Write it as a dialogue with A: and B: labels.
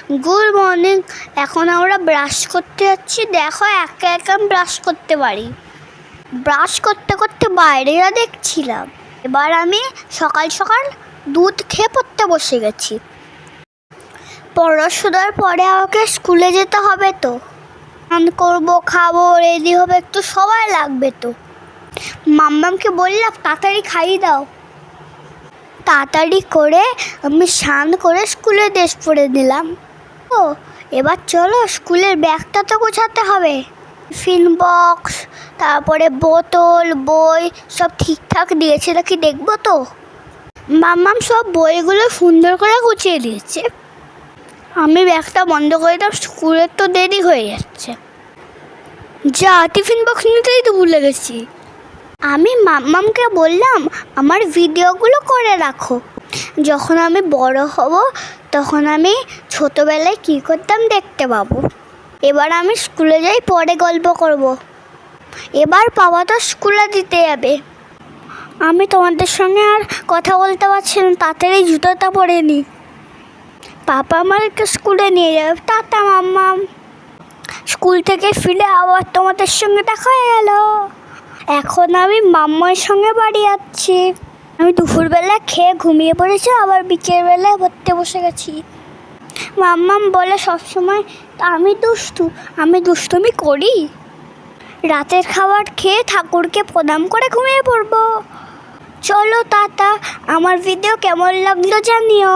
A: Good morning. এখন আমরা brush করতে যাচ্ছি। দেখো একা একা আমি ব্রাশ করতে পারি। ব্রাশ করতে করতে বাইরেরা দেখছিলাম। এবার আমি সকাল সকাল দুধ খেয়ে পড়তে বসে গেছি। পড়াশোনার পরে আমাকে স্কুলে যেতে হবে তো, স্নান করবো, খাবো, রেডি হবে, একটু সময় লাগবে তো। মাম্মামকে বললাম তাড়াতাড়ি খাইয়ে দাও। তাড়াতাড়ি করে আমি স্নান করে স্কুলে ড্রেস পরে দিলাম। ও এবার চলো, স্কুলের ব্যাগটা তো গোছাতে হবে। টিফিন বক্স, তারপরে বোতল, বই সব ঠিকঠাক দিয়েছে নাকি দেখবো তো। মাম্মাম সব বইগুলো সুন্দর করে গুছিয়ে দিয়েছে। আমি ব্যাগটা বন্ধ করে দিলাম, স্কুলের তো দেরি হয়ে যাচ্ছে। যা, টিফিন বক্স নিতেই তো ভুলে গেছি। আমি মাম্মামকে বললাম আমার ভিডিওগুলো করে রাখো, যখন আমি বড় হব তখন আমি ছোটোবেলায় কী করতাম দেখতে পাবো। এবার আমি স্কুলে যাই, পরে গল্প করব। এবার বাবা তো স্কুলে দিতে যাবে। আমি তোমাদের সঙ্গে আর কথা বলতে পারছি না, তাড়াতাড়ি জুতোটা পরে নিই। পাপা আমাকে স্কুলে নিয়ে যাবে। টাটা মাম্মাম। স্কুল থেকে ফিরে আবার তোমাদের সঙ্গে দেখা হয়ে গেল। এখন আমি মাম্মার সঙ্গে বাড়ি যাচ্ছি। আমি দুপুরবেলা খেয়ে ঘুমিয়ে পড়েছি, আবার বিকেলবেলায় পড়তে বসে গেছি। মাম্মাম বলে সবসময় আমি দুষ্টুমি করি। রাতের খাবার খেয়ে ঠাকুরকে প্রণাম করে ঘুমিয়ে পড়বো। চলো টাটা। আমার ভিডিও কেমন লাগলো জানিও।